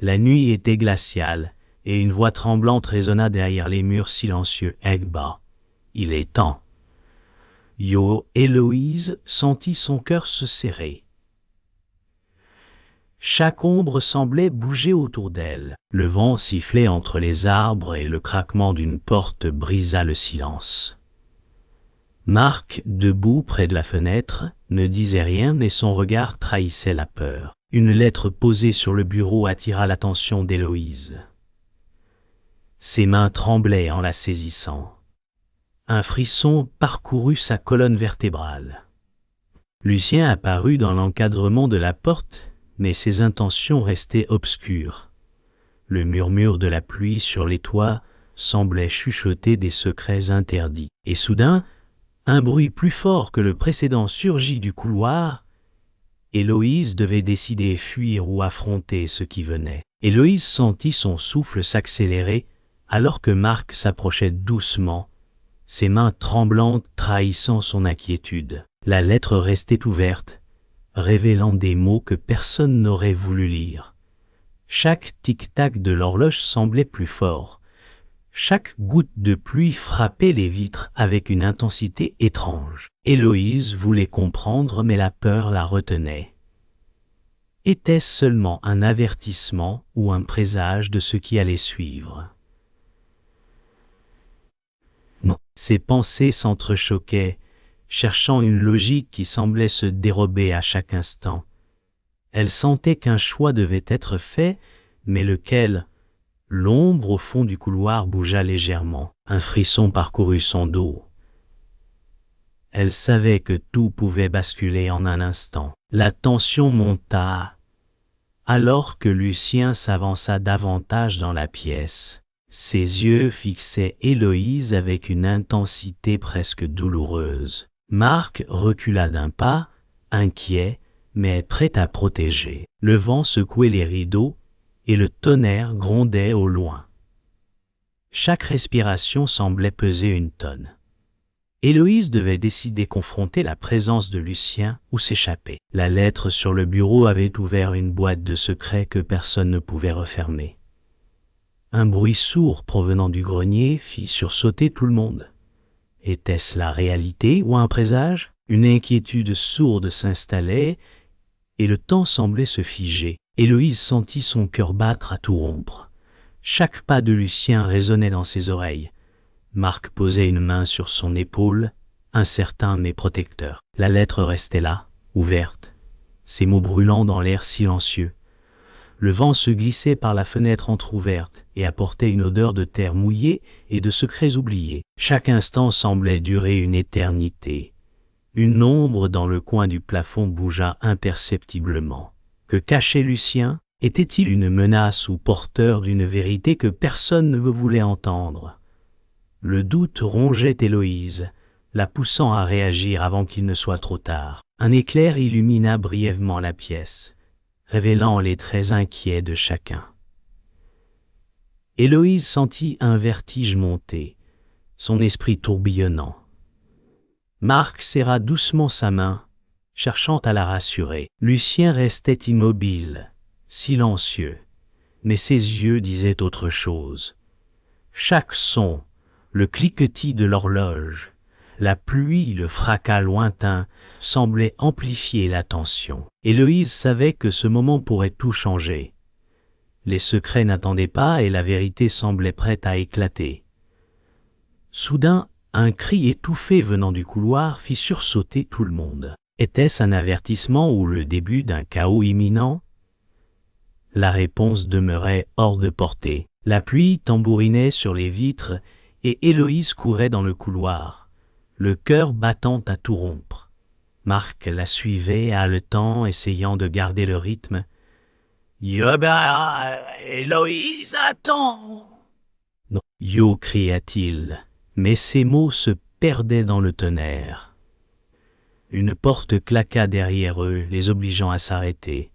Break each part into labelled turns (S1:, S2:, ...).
S1: La nuit était glaciale, et une voix tremblante résonna derrière les murs silencieux. Egba, il est temps. Héloïse sentit son cœur se serrer. Chaque ombre semblait bouger autour d'elle. Le vent sifflait entre les arbres et le craquement d'une porte brisa le silence. Marc, debout près de la fenêtre, ne disait rien mais son regard trahissait la peur. Une lettre posée sur le bureau attira l'attention d'Héloïse. Ses mains tremblaient en la saisissant. Un frisson parcourut sa colonne vertébrale. Lucien apparut dans l'encadrement de la porte, mais ses intentions restaient obscures. Le murmure de la pluie sur les toits semblait chuchoter des secrets interdits. Et soudain, un bruit plus fort que le précédent surgit du couloir. Héloïse devait décider fuir ou affronter ce qui venait. Héloïse sentit son souffle s'accélérer alors que Marc s'approchait doucement, ses mains tremblantes trahissant son inquiétude. La lettre restait ouverte, révélant des mots que personne n'aurait voulu lire. Chaque tic-tac de l'horloge semblait plus fort. Chaque goutte de pluie frappait les vitres avec une intensité étrange. Héloïse voulait comprendre, mais la peur la retenait. Était-ce seulement un avertissement ou un présage de ce qui allait suivre? Non. Ses pensées s'entrechoquaient, cherchant une logique qui semblait se dérober à chaque instant. Elle sentait qu'un choix devait être fait, mais lequel? L'ombre au fond du couloir bougea légèrement. Un frisson parcourut son dos. Elle savait que tout pouvait basculer en un instant. La tension monta, alors que Lucien s'avança davantage dans la pièce. Ses yeux fixaient Héloïse avec une intensité presque douloureuse. Marc recula d'un pas, inquiet, mais prêt à protéger. Le vent secouait les rideaux, et le tonnerre grondait au loin. Chaque respiration semblait peser une tonne. Héloïse devait décider confronter la présence de Lucien ou s'échapper. La lettre sur le bureau avait ouvert une boîte de secrets que personne ne pouvait refermer. Un bruit sourd provenant du grenier fit sursauter tout le monde. Était-ce la réalité ou un présage? Une inquiétude sourde s'installait et le temps semblait se figer. Héloïse sentit son cœur battre à tout rompre. Chaque pas de Lucien résonnait dans ses oreilles. Marc posait une main sur son épaule, incertain mais protecteur. La lettre restait là, ouverte, ses mots brûlant dans l'air silencieux. Le vent se glissait par la fenêtre entr'ouverte et apportait une odeur de terre mouillée et de secrets oubliés. Chaque instant semblait durer une éternité. Une ombre dans le coin du plafond bougea imperceptiblement. Que cachait Lucien? Était-il une menace ou porteur d'une vérité que personne ne voulait entendre? Le doute rongeait Héloïse, la poussant à réagir avant qu'il ne soit trop tard. Un éclair illumina brièvement la pièce, révélant les traits inquiets de chacun. Héloïse sentit un vertige monter, son esprit tourbillonnant. Marc serra doucement sa main, cherchant à la rassurer. Lucien restait immobile, silencieux, mais ses yeux disaient autre chose. Chaque son, le cliquetis de l'horloge, la pluie, le fracas lointain, semblaient amplifier la tension. Héloïse savait que ce moment pourrait tout changer. Les secrets n'attendaient pas et la vérité semblait prête à éclater. Soudain, un cri étouffé venant du couloir fit sursauter tout le monde. Était-ce un avertissement ou le début d'un chaos imminent? La réponse demeurait hors de portée. La pluie tambourinait sur les vitres et Héloïse courait dans le couloir, le cœur battant à tout rompre. Marc la suivait haletant, essayant de garder le rythme. « Héloïse, attends !» Non. « Yo !» cria-t-il, mais ses mots se perdaient dans le tonnerre. Une porte claqua derrière eux, les obligeant à s'arrêter.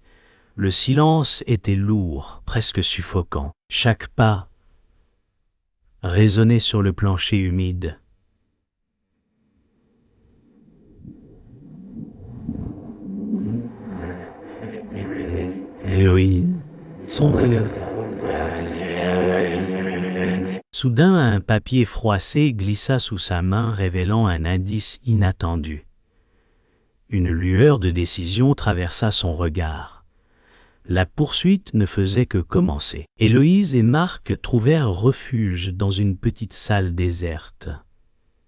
S1: Le silence était lourd, presque suffocant. Chaque pas résonnait sur le plancher humide. Héloïse, Soudain, un papier froissé glissa sous sa main, révélant un indice inattendu. Une lueur de décision traversa son regard. La poursuite ne faisait que commencer. Héloïse et Marc trouvèrent refuge dans une petite salle déserte.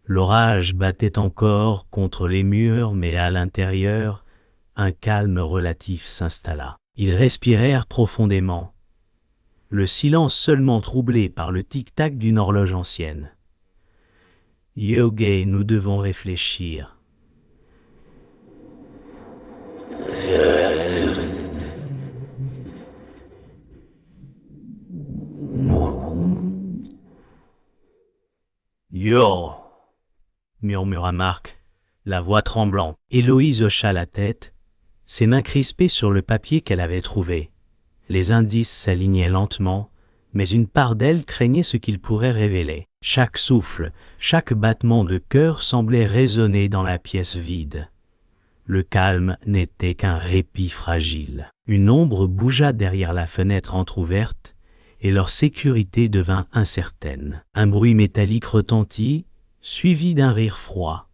S1: L'orage battait encore contre les murs, mais à l'intérieur, un calme relatif s'installa. Ils respirèrent profondément, le silence seulement troublé par le tic-tac d'une horloge ancienne. « Yoge, nous devons réfléchir. » « Yo !» murmura Marc, la voix tremblante. Héloïse hocha la tête, ses mains crispées sur le papier qu'elle avait trouvé. Les indices s'alignaient lentement, mais une part d'elle craignait ce qu'ils pourraient révéler. Chaque souffle, chaque battement de cœur semblait résonner dans la pièce vide. Le calme n'était qu'un répit fragile. Une ombre bougea derrière la fenêtre entr'ouverte, et leur sécurité devint incertaine. Un bruit métallique retentit, suivi d'un rire froid.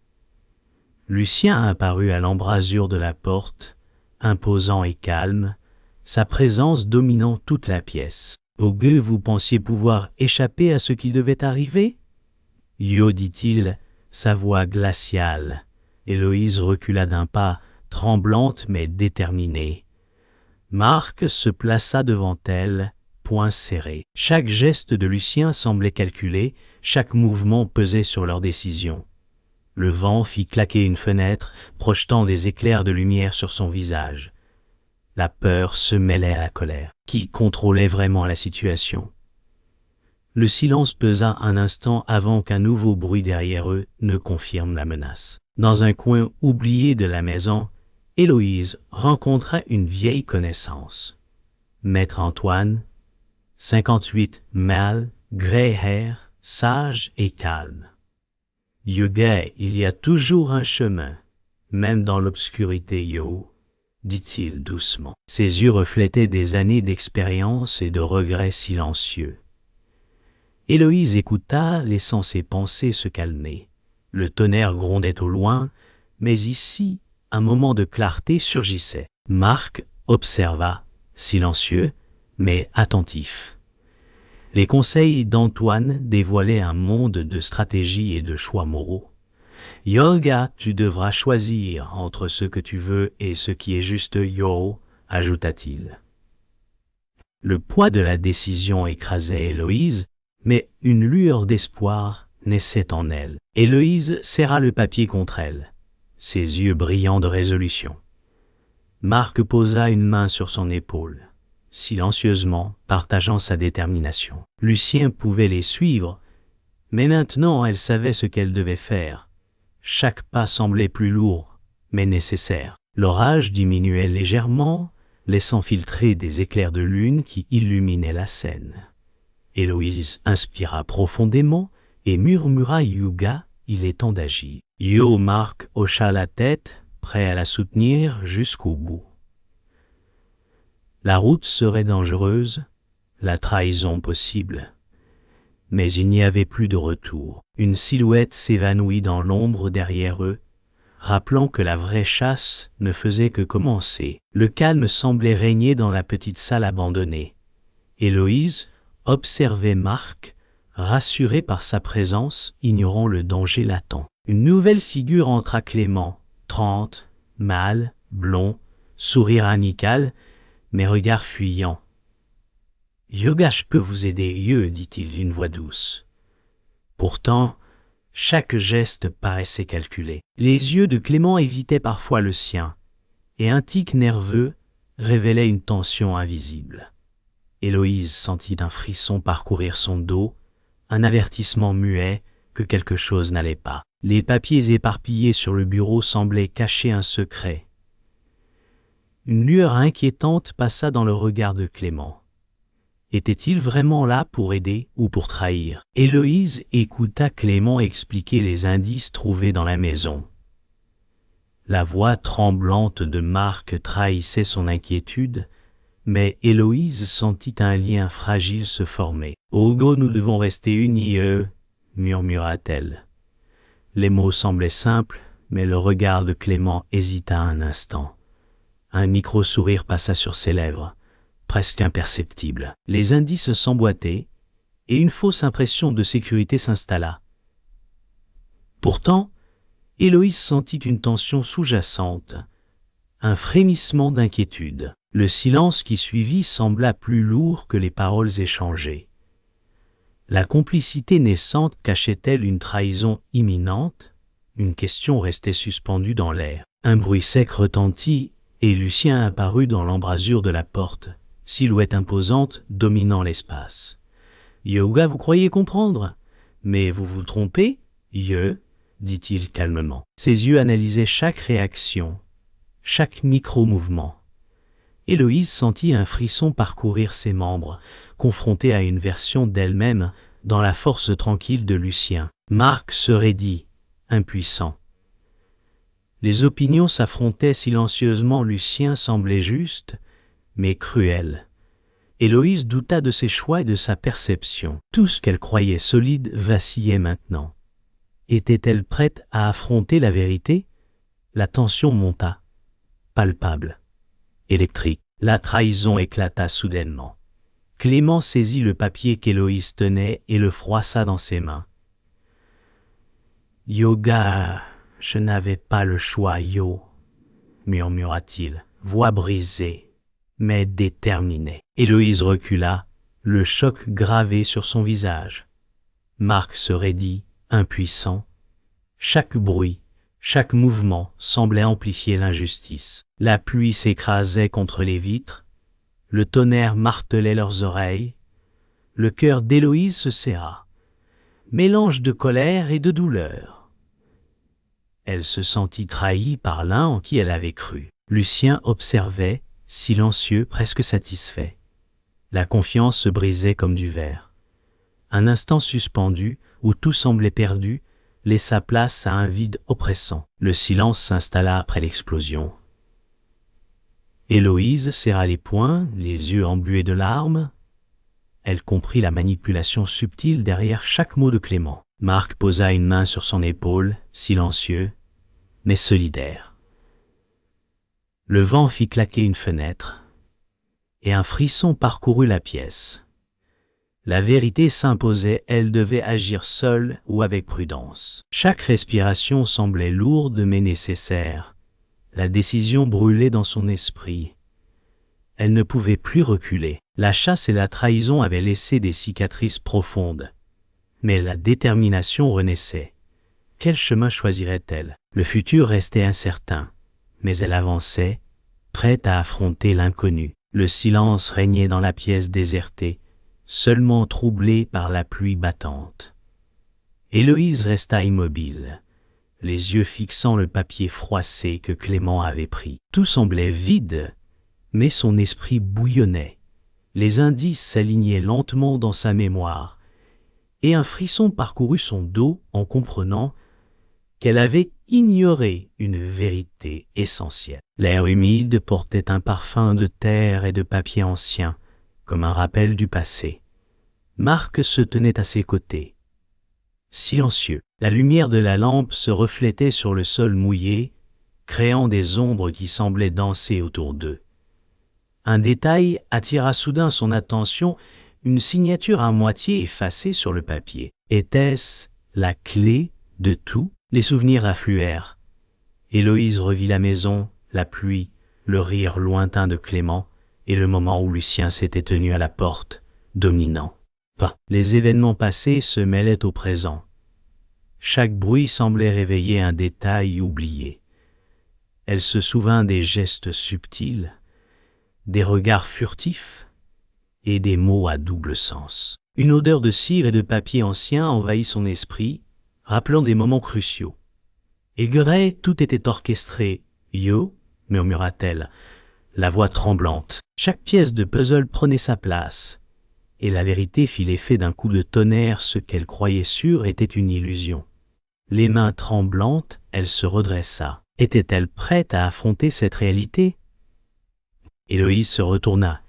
S1: Lucien apparut à l'embrasure de la porte, imposant et calme, sa présence dominant toute la pièce. « Au gueux, vous pensiez pouvoir échapper à ce qui devait arriver ?» Yo, dit-il, sa voix glaciale. Héloïse recula d'un pas, tremblante mais déterminée. Marc se plaça devant elle, poings serrés. Chaque geste de Lucien semblait calculé, chaque mouvement pesait sur leur décision. Le vent fit claquer une fenêtre, projetant des éclairs de lumière sur son visage. La peur se mêlait à la colère. Qui contrôlait vraiment la situation? Le silence pesa un instant avant qu'un nouveau bruit derrière eux ne confirme la menace. Dans un coin oublié de la maison, Héloïse rencontra une vieille connaissance. Maître Antoine, 58, mâle, grey hair, sage et calme. « Yoga, il y a toujours un chemin, même dans l'obscurité, Yo, » dit-il doucement. Ses yeux reflétaient des années d'expérience et de regrets silencieux. Héloïse écouta, laissant ses pensées se calmer. Le tonnerre grondait au loin, mais ici, un moment de clarté surgissait. Marc observa, silencieux, mais attentif. Les conseils d'Antoine dévoilaient un monde de stratégie et de choix moraux. « Yoga, tu devras choisir entre ce que tu veux et ce qui est juste, Yo », ajouta-t-il. Le poids de la décision écrasait Héloïse, mais une lueur d'espoir naissait en elle. Héloïse serra le papier contre elle, ses yeux brillants de résolution. Marc posa une main sur son épaule, silencieusement, partageant sa détermination. Lucien pouvait les suivre, mais maintenant elle savait ce qu'elle devait faire. Chaque pas semblait plus lourd, mais nécessaire. L'orage diminuait légèrement, laissant filtrer des éclairs de lune qui illuminaient la scène. Héloïse inspira profondément et murmura « Yuga, il est temps d'agir ». Yo, Marc hocha la tête, prêt à la soutenir jusqu'au bout. La route serait dangereuse, la trahison possible. Mais il n'y avait plus de retour. Une silhouette s'évanouit dans l'ombre derrière eux, rappelant que la vraie chasse ne faisait que commencer. Le calme semblait régner dans la petite salle abandonnée. Héloïse observait Marc, rassurée par sa présence, ignorant le danger latent. Une nouvelle figure entra Clément, 30, mâle, blond, sourire amical, mais regard fuyant. « Yoga, je peux vous aider, dit-il d'une voix douce. Pourtant, chaque geste paraissait calculé. Les yeux de Clément évitaient parfois le sien, et un tic nerveux révélait une tension invisible. Héloïse sentit un frisson parcourir son dos, un avertissement muet que quelque chose n'allait pas. Les papiers éparpillés sur le bureau semblaient cacher un secret. Une lueur inquiétante passa dans le regard de Clément. Était-il vraiment là pour aider ou pour trahir? Héloïse écouta Clément expliquer les indices trouvés dans la maison. La voix tremblante de Marc trahissait son inquiétude, Mais Héloïse sentit un lien fragile se former. « Hugo, nous devons rester unis, murmura-t-elle. Les mots semblaient simples, mais le regard de Clément hésita un instant. Un micro-sourire passa sur ses lèvres, presque imperceptible. Les indices s'emboîtaient, et une fausse impression de sécurité s'installa. Pourtant, Héloïse sentit une tension sous-jacente, un frémissement d'inquiétude. Le silence qui suivit sembla plus lourd que les paroles échangées. La complicité naissante cachait-elle une trahison imminente? Une question restait suspendue dans l'air. Un bruit sec retentit, et Lucien apparut dans l'embrasure de la porte, silhouette imposante dominant l'espace. « Yoga, vous croyez comprendre? Mais vous vous trompez, dit-il calmement. Ses yeux analysaient chaque réaction, chaque micro-mouvement. Héloïse sentit un frisson parcourir ses membres, confrontée à une version d'elle-même dans la force tranquille de Lucien. Marc se raidit, impuissant. Les opinions s'affrontaient silencieusement. Lucien semblait juste, mais cruel. Héloïse douta de ses choix et de sa perception. Tout ce qu'elle croyait solide vacillait maintenant. Était-elle prête à affronter la vérité? La tension monta, palpable, électrique. La trahison éclata soudainement. Clément saisit le papier qu'Héloïse tenait et le froissa dans ses mains. « Yoga, je n'avais pas le choix, murmura-t-il, voix brisée, mais déterminée. » Héloïse recula, le choc gravé sur son visage. Marc se raidit, impuissant. Chaque bruit, chaque mouvement semblait amplifier l'injustice. La pluie s'écrasait contre les vitres, le tonnerre martelait leurs oreilles. Le cœur d'Héloïse se serra, mélange de colère et de douleur. Elle se sentit trahie par l'un en qui elle avait cru. Lucien observait, silencieux, presque satisfait. La confiance se brisait comme du verre. Un instant suspendu, où tout semblait perdu, laissa place à un vide oppressant. Le silence s'installa après l'explosion. Héloïse serra les poings, les yeux embués de larmes. Elle comprit la manipulation subtile derrière chaque mot de Clément. Marc posa une main sur son épaule, silencieux, mais solidaire. Le vent fit claquer une fenêtre, et un frisson parcourut la pièce. La vérité s'imposait, elle devait agir seule ou avec prudence. Chaque respiration semblait lourde mais nécessaire. La décision brûlait dans son esprit. Elle ne pouvait plus reculer. La chasse et la trahison avaient laissé des cicatrices profondes. Mais la détermination renaissait. Quel chemin choisirait-elle? Le futur restait incertain, mais elle avançait, prête à affronter l'inconnu. Le silence régnait dans la pièce désertée, seulement troublée par la pluie battante. Héloïse resta immobile, les yeux fixant le papier froissé que Clément avait pris. Tout semblait vide, mais son esprit bouillonnait. Les indices s'alignaient lentement dans sa mémoire, et un frisson parcourut son dos en comprenant qu'elle avait ignoré une vérité essentielle. L'air humide portait un parfum de terre et de papier ancien, comme un rappel du passé. Marc se tenait à ses côtés, silencieux. La lumière de la lampe se reflétait sur le sol mouillé, créant des ombres qui semblaient danser autour d'eux. Un détail attira soudain son attention, une signature à moitié effacée sur le papier. Était-ce la clé de tout? Les souvenirs affluèrent. Héloïse revit la maison, la pluie, le rire lointain de Clément et le moment où Lucien s'était tenu à la porte, dominant. Les événements passés se mêlaient au présent. Chaque bruit semblait réveiller un détail oublié. Elle se souvint des gestes subtils, des regards furtifs et des mots à double sens. Une odeur de cire et de papier ancien envahit son esprit, rappelant des moments cruciaux. Aigueret, tout était orchestré. « murmura-t-elle, la voix tremblante. Chaque pièce de puzzle prenait sa place, et la vérité fit l'effet d'un coup de tonnerre. Ce qu'elle croyait sûr était une illusion. Les mains tremblantes, elle se redressa. Était-elle prête à affronter cette réalité? Héloïse se retourna,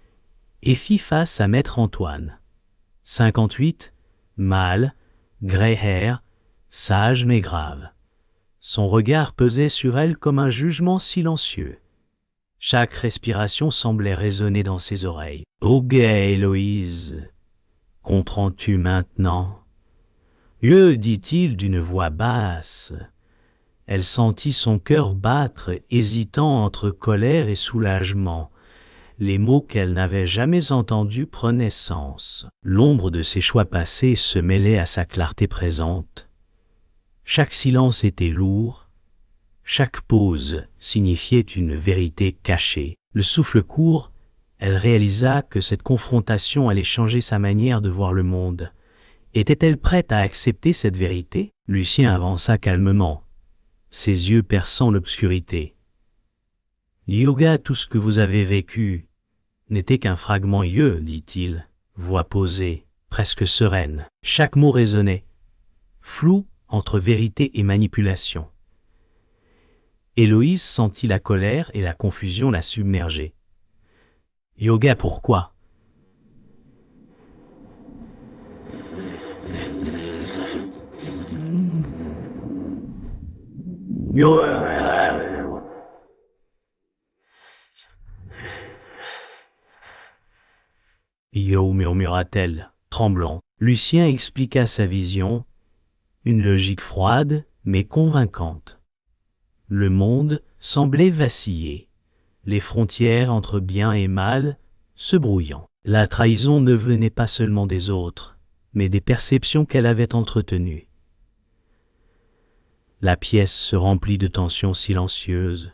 S1: et fit face à Maître Antoine. 58, mâle, grey hair, sage mais grave. Son regard pesait sur elle comme un jugement silencieux. Chaque respiration semblait résonner dans ses oreilles. « Ô gaie Héloïse, comprends-tu maintenant ?» dit-il d'une voix basse. Elle sentit son cœur battre, hésitant entre colère et soulagement. Les mots qu'elle n'avait jamais entendus prenaient sens. L'ombre de ses choix passés se mêlait à sa clarté présente. Chaque silence était lourd, chaque pause signifiait une vérité cachée. Le souffle court, elle réalisa que cette confrontation allait changer sa manière de voir le monde. Était-elle prête à accepter cette vérité? Lucien avança calmement, ses yeux perçant l'obscurité. Yoga, tout ce que vous avez vécu n'était qu'un fragment dit-il, voix posée, presque sereine. Chaque mot résonnait, flou entre vérité et manipulation. Héloïse sentit la colère et la confusion la submerger. Yoga, pourquoi? Yo, murmura-t-elle, tremblant. Lucien expliqua sa vision, une logique froide, mais convaincante. Le monde semblait vaciller, les frontières entre bien et mal se brouillant. La trahison ne venait pas seulement des autres, mais des perceptions qu'elle avait entretenues. La pièce se remplit de tensions silencieuses,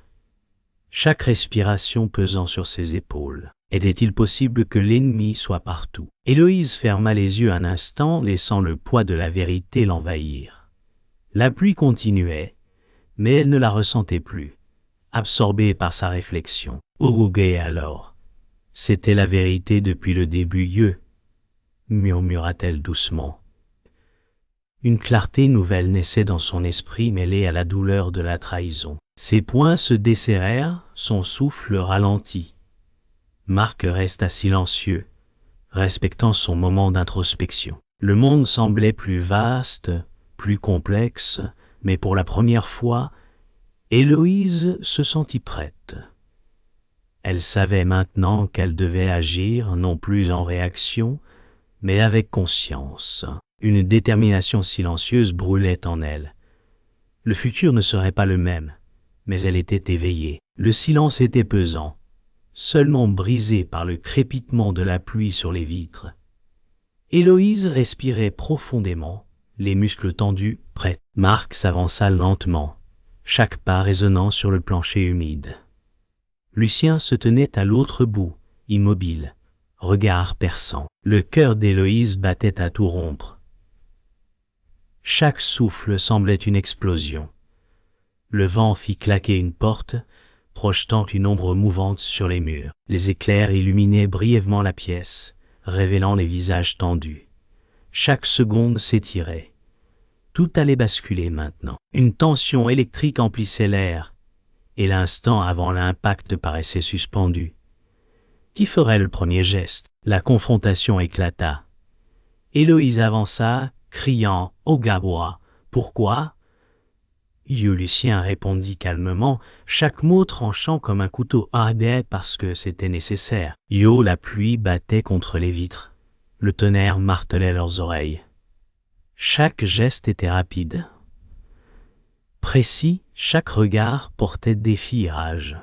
S1: chaque respiration pesant sur ses épaules. Était-il possible que l'ennemi soit partout? Héloïse ferma les yeux un instant, laissant le poids de la vérité l'envahir. La pluie continuait, mais elle ne la ressentait plus, absorbée par sa réflexion. Ougougué alors. C'était la vérité depuis le début, murmura-t-elle doucement. Une clarté nouvelle naissait dans son esprit mêlée à la douleur de la trahison. Ses poings se desserrèrent, son souffle ralentit. Marc resta silencieux, respectant son moment d'introspection. Le monde semblait plus vaste, plus complexe, mais pour la première fois, Héloïse se sentit prête. Elle savait maintenant qu'elle devait agir non plus en réaction, mais avec conscience. Une détermination silencieuse brûlait en elle. Le futur ne serait pas le même, mais elle était éveillée. Le silence était pesant, seulement brisé par le crépitement de la pluie sur les vitres. Héloïse respirait profondément, les muscles tendus, prêts. Marc s'avança lentement, chaque pas résonnant sur le plancher humide. Lucien se tenait à l'autre bout, immobile, regard perçant. Le cœur d'Héloïse battait à tout rompre. Chaque souffle semblait une explosion. Le vent fit claquer une porte, projetant une ombre mouvante sur les murs. Les éclairs illuminaient brièvement la pièce, révélant les visages tendus. Chaque seconde s'étirait. Tout allait basculer maintenant. Une tension électrique emplissait l'air, et l'instant avant l'impact paraissait suspendu. Qui ferait le premier geste? La confrontation éclata. Héloïse avança, criant « Au gabois, pourquoi ?» Lucien répondit calmement, chaque mot tranchant comme un couteau ardait parce que c'était nécessaire. La pluie battait contre les vitres. Le tonnerre martelait leurs oreilles. Chaque geste était rapide. Précis, chaque regard portait défi et rage.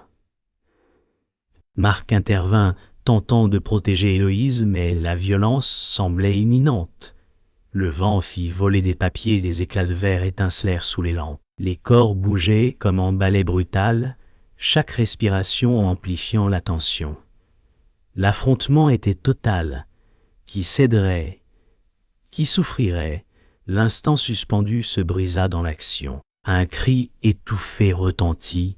S1: Marc intervint, tentant de protéger Héloïse, mais la violence semblait imminente. Le vent fit voler des papiers et des éclats de verre étincelèrent sous les lampes. Les corps bougeaient comme en ballet brutal, chaque respiration amplifiant la tension. L'affrontement était total. Qui céderait? Qui souffrirait? L'instant suspendu se brisa dans l'action. Un cri étouffé retentit.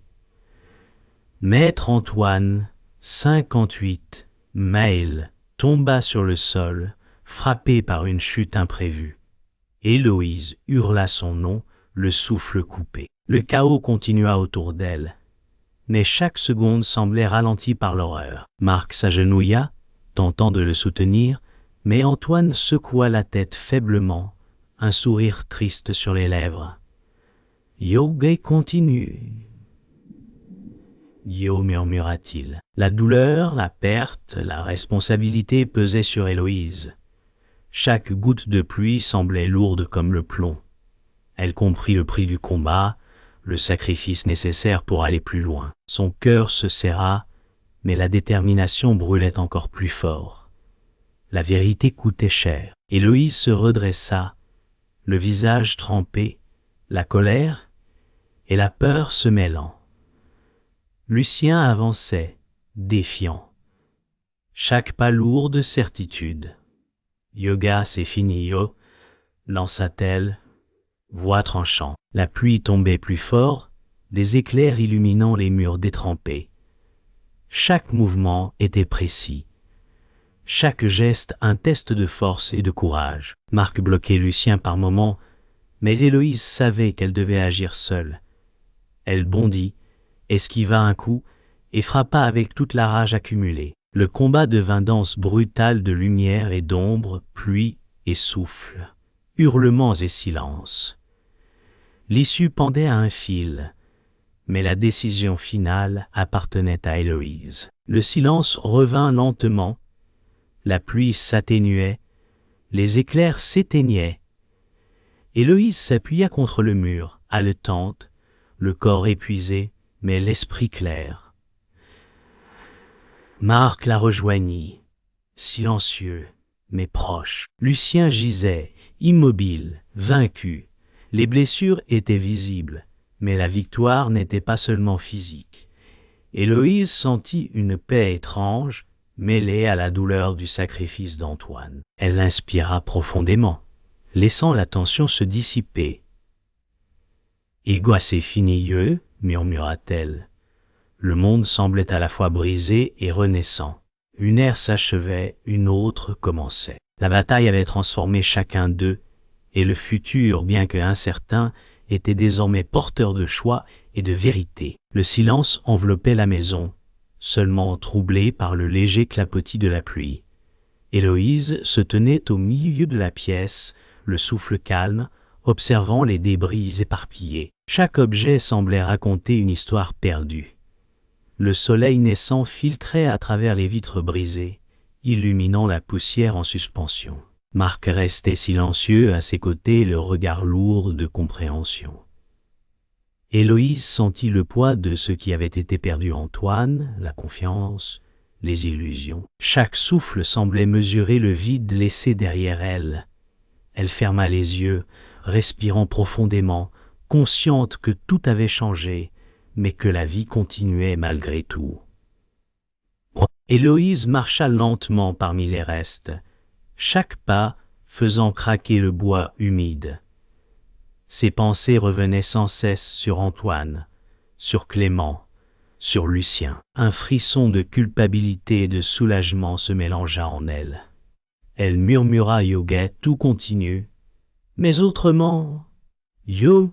S1: Maître Antoine, 58, Maël, tomba sur le sol, frappé par une chute imprévue. Héloïse hurla son nom, le souffle coupé. Le chaos continua autour d'elle, mais chaque seconde semblait ralentie par l'horreur. Marc s'agenouilla, tentant de le soutenir, mais Antoine secoua la tête faiblement, un sourire triste sur les lèvres. « Yogei continue. »« Yo, murmura-t-il. » La douleur, la perte, la responsabilité pesaient sur Héloïse. Chaque goutte de pluie semblait lourde comme le plomb. Elle comprit le prix du combat, le sacrifice nécessaire pour aller plus loin. Son cœur se serra, mais la détermination brûlait encore plus fort. La vérité coûtait cher. Héloïse se redressa, le visage trempé, la colère et la peur se mêlant. Lucien avançait, défiant. Chaque pas lourd de certitude. « Yoga, c'est fini, yo !» lança-t-elle, voix tranchant. La pluie tombait plus fort, des éclairs illuminant les murs détrempés. Chaque mouvement était précis. Chaque geste un test de force et de courage. Marc bloquait Lucien par moments, mais Héloïse savait qu'elle devait agir seule. Elle bondit, esquiva un coup et frappa avec toute la rage accumulée. Le combat devint danse brutale de lumière et d'ombre, pluie et souffle, hurlements et silence. L'issue pendait à un fil, mais la décision finale appartenait à Héloïse. Le silence revint lentement, la pluie s'atténuait, les éclairs s'éteignaient. Héloïse s'appuya contre le mur, haletante, le corps épuisé, mais l'esprit clair. Marc la rejoignit, silencieux, mais proche. Lucien gisait, immobile, vaincu. Les blessures étaient visibles, mais la victoire n'était pas seulement physique. Héloïse sentit une paix étrange, mêlée à la douleur du sacrifice d'Antoine. Elle inspira profondément, laissant la tension se dissiper. « Ego c'est fini, murmura-t-elle. Le monde semblait à la fois brisé et renaissant. Une ère s'achevait, une autre commençait. La bataille avait transformé chacun d'eux, et le futur, bien que incertain, était désormais porteur de choix et de vérité. Le silence enveloppait la maison, seulement troublé par le léger clapotis de la pluie. Héloïse se tenait au milieu de la pièce, le souffle calme, observant les débris éparpillés. Chaque objet semblait raconter une histoire perdue. Le soleil naissant filtrait à travers les vitres brisées, illuminant la poussière en suspension. Marc restait silencieux à ses côtés, le regard lourd de compréhension. Héloïse sentit le poids de ce qui avait été perdu en Antoine, la confiance, les illusions. Chaque souffle semblait mesurer le vide laissé derrière elle. Elle ferma les yeux, respirant profondément, consciente que tout avait changé, mais que la vie continuait malgré tout. Héloïse marcha lentement parmi les restes, chaque pas faisant craquer le bois humide. Ses pensées revenaient sans cesse sur Antoine, sur Clément, sur Lucien. Un frisson de culpabilité et de soulagement se mélangea en elle. Elle murmura « Yoga, tout continue ». Mais autrement, yo,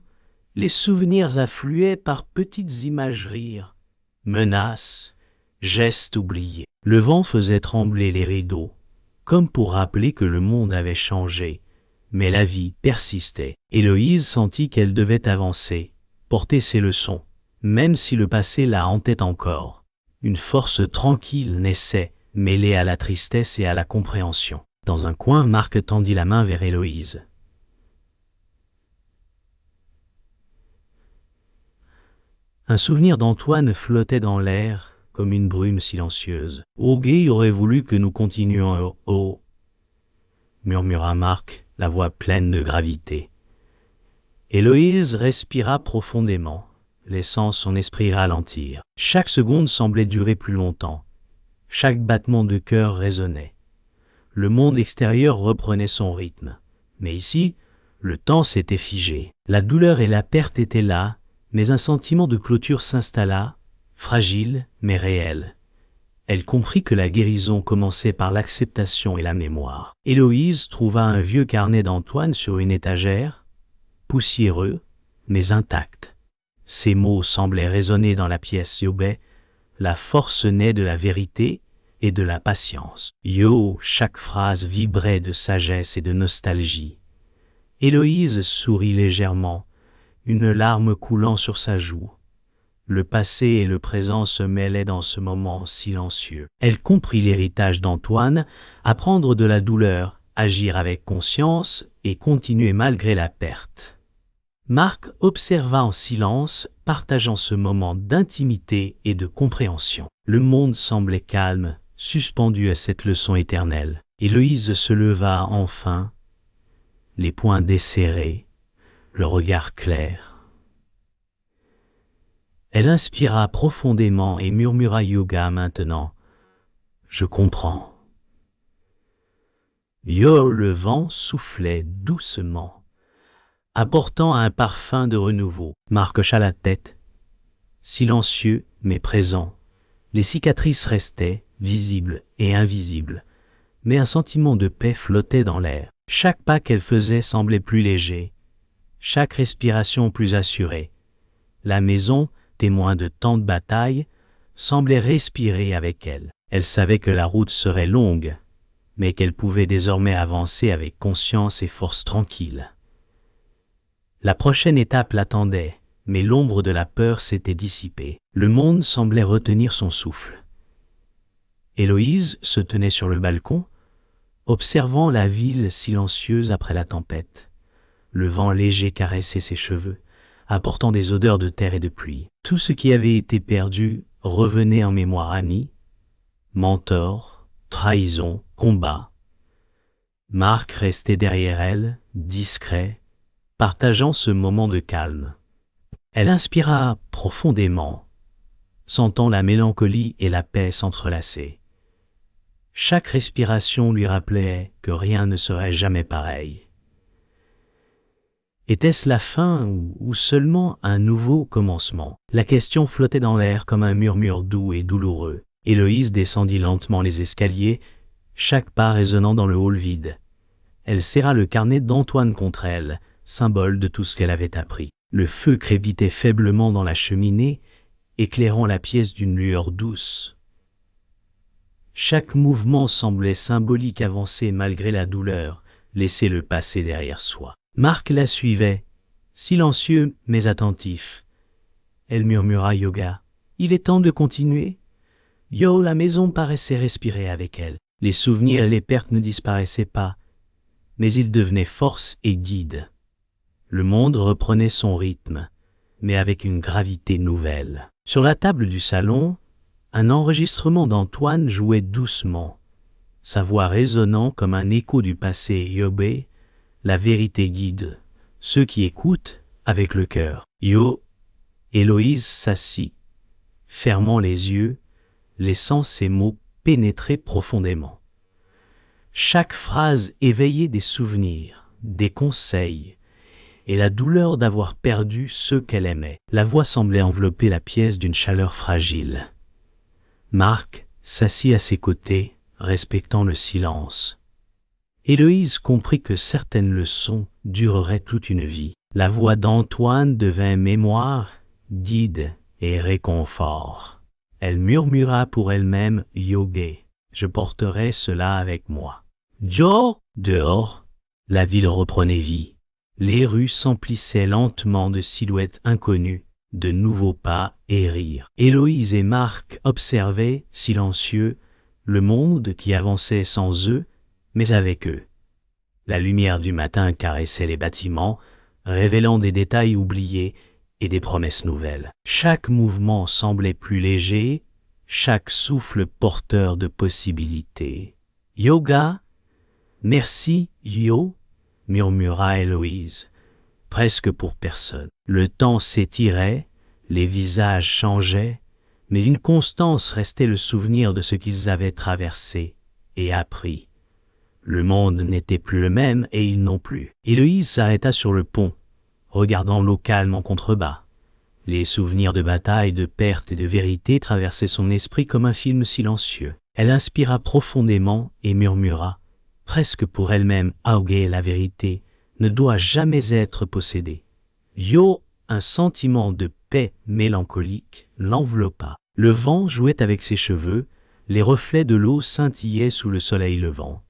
S1: les souvenirs affluaient par petites imageries, menaces, gestes oubliés. Le vent faisait trembler les rideaux, comme pour rappeler que le monde avait changé, mais la vie persistait. Héloïse sentit qu'elle devait avancer, porter ses leçons, même si le passé la hantait encore. Une force tranquille naissait, mêlée à la tristesse et à la compréhension. Dans un coin, Marc tendit la main vers Héloïse. Un souvenir d'Antoine flottait dans l'air, comme une brume silencieuse. « Ogé aurait voulu que nous continuions au... » murmura Marc, la voix pleine de gravité. Héloïse respira profondément, laissant son esprit ralentir. Chaque seconde semblait durer plus longtemps. Chaque battement de cœur résonnait. Le monde extérieur reprenait son rythme. Mais ici, le temps s'était figé. La douleur et la perte étaient là, mais un sentiment de clôture s'installa, fragile mais réel. Elle comprit que la guérison commençait par l'acceptation et la mémoire. Héloïse trouva un vieux carnet d'Antoine sur une étagère, poussiéreux, mais intact. Ces mots semblaient résonner dans la pièce. Yobé, la force naît de la vérité, et de la patience. Yo, chaque phrase vibrait de sagesse et de nostalgie. Héloïse sourit légèrement, une larme coulant sur sa joue. Le passé et le présent se mêlaient dans ce moment silencieux. Elle comprit l'héritage d'Antoine, apprendre de la douleur, agir avec conscience et continuer malgré la perte. Marc observa en silence, partageant ce moment d'intimité et de compréhension. Le monde semblait calme, suspendu à cette leçon éternelle. Héloïse se leva enfin, les poings desserrés, le regard clair. Elle inspira profondément et murmura yoga maintenant. Je comprends. Yo, le vent soufflait doucement, apportant un parfum de renouveau. Marc hocha la tête, silencieux mais présent. Les cicatrices restaient, visibles et invisibles, mais un sentiment de paix flottait dans l'air. Chaque pas qu'elle faisait semblait plus léger, chaque respiration plus assurée. La maison, témoin de tant de batailles, semblait respirer avec elle. Elle savait que la route serait longue, mais qu'elle pouvait désormais avancer avec conscience et force tranquille. La prochaine étape l'attendait, mais l'ombre de la peur s'était dissipée. Le monde semblait retenir son souffle. Héloïse se tenait sur le balcon, observant la ville silencieuse après la tempête. Le vent léger caressait ses cheveux, apportant des odeurs de terre et de pluie. Tout ce qui avait été perdu revenait en mémoire. Annie, mentor, trahison, combat. Marc restait derrière elle, discret, partageant ce moment de calme. Elle inspira profondément, sentant la mélancolie et la paix s'entrelacer. Chaque respiration lui rappelait que rien ne serait jamais pareil. Était-ce la fin ou seulement un nouveau commencement? La question flottait dans l'air comme un murmure doux et douloureux. Héloïse descendit lentement les escaliers, chaque pas résonnant dans le hall vide. Elle serra le carnet d'Antoine contre elle, symbole de tout ce qu'elle avait appris. Le feu crépitait faiblement dans la cheminée, éclairant la pièce d'une lueur douce. Chaque mouvement semblait symbolique, avancer malgré la douleur, laisser le passé derrière soi. Marc la suivait, silencieux mais attentif. Elle murmura yoga. Il est temps de continuer. Yo, la maison paraissait respirer avec elle. Les souvenirs et les pertes ne disparaissaient pas, mais ils devenaient force et guide. Le monde reprenait son rythme, mais avec une gravité nouvelle. Sur la table du salon, un enregistrement d'Antoine jouait doucement, sa voix résonnant comme un écho du passé. Yobé, la vérité guide ceux qui écoutent avec le cœur. Yo, Héloïse s'assit, fermant les yeux, laissant ses mots pénétrer profondément. Chaque phrase éveillait des souvenirs, des conseils, et la douleur d'avoir perdu ceux qu'elle aimait. La voix semblait envelopper la pièce d'une chaleur fragile. Marc s'assit à ses côtés, respectant le silence. Héloïse comprit que certaines leçons dureraient toute une vie. La voix d'Antoine devint mémoire, guide et réconfort. Elle murmura pour elle-même « Yogé, je porterai cela avec moi ». Jo, dehors, la ville reprenait vie. Les rues s'emplissaient lentement de silhouettes inconnues, de nouveaux pas et rires. Héloïse et Marc observaient, silencieux, le monde qui avançait sans eux, mais avec eux. La lumière du matin caressait les bâtiments, révélant des détails oubliés et des promesses nouvelles. Chaque mouvement semblait plus léger, chaque souffle porteur de possibilités. « Yoga, merci, Yo », murmura Héloïse, presque pour personne. Le temps s'étirait, les visages changeaient, mais une constance restait, le souvenir de ce qu'ils avaient traversé et appris. Le monde n'était plus le même et ils non plus. Héloïse s'arrêta sur le pont, regardant l'eau calme en contrebas. Les souvenirs de bataille, de perte et de vérité traversaient son esprit comme un film silencieux. Elle inspira profondément et murmura, presque pour elle-même, « Aogé, la vérité ne doit jamais être possédée. » Yo, un sentiment de paix mélancolique, l'enveloppa. Le vent jouait avec ses cheveux, Les reflets de l'eau scintillaient sous le soleil levant.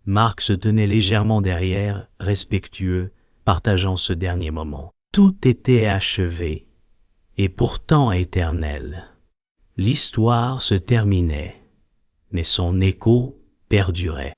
S1: Marc se tenait légèrement derrière, respectueux, partageant ce dernier moment. Tout était achevé, et pourtant éternel. L'histoire se terminait, mais son écho perdurait.